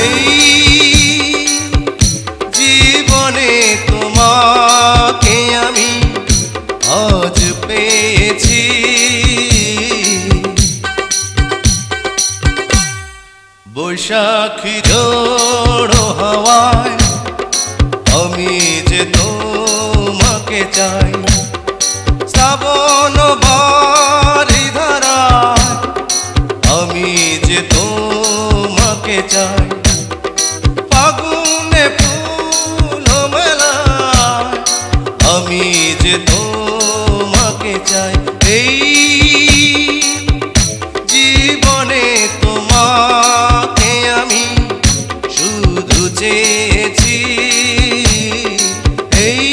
এই জীবনে তোমাকে আমি আজ পেয়েছি। বৈশাখী ঝড়ো হাওয়ায় আমি যে তোমাকে চাই, শ্রাবণ বারি ধারায় আমি যে তোমাকে চাই, ফাগুনে ফুল মেলায় আমি যে তোমাকে চাই। এই জীবনে তোমাকে আমি শুধু চেয়েছি, এই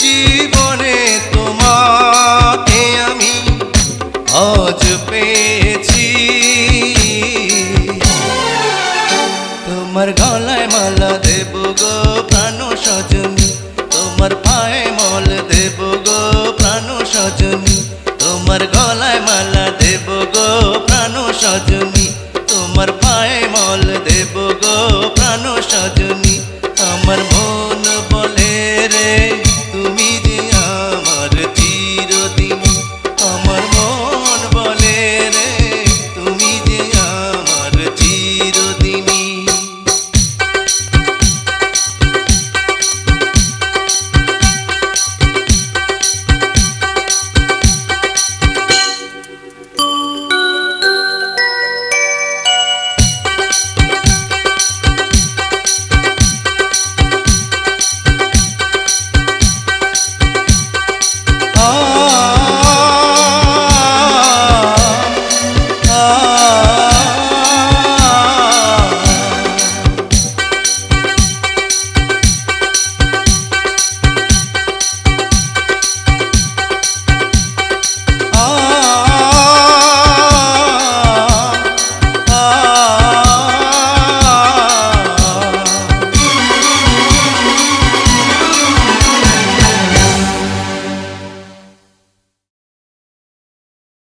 জীবনে তোমাকে আমি আজ পেয়েছি। তোমার গলায় মালা দেব গো প্রাণ সজনী, তোমার পায়ে মল দেব গো প্রাণ সজনী, তোমার গলায় মালা দেব গো প্রাণ সজনী, তোমার পায়ে মল দেব গো প্রাণ সজনী।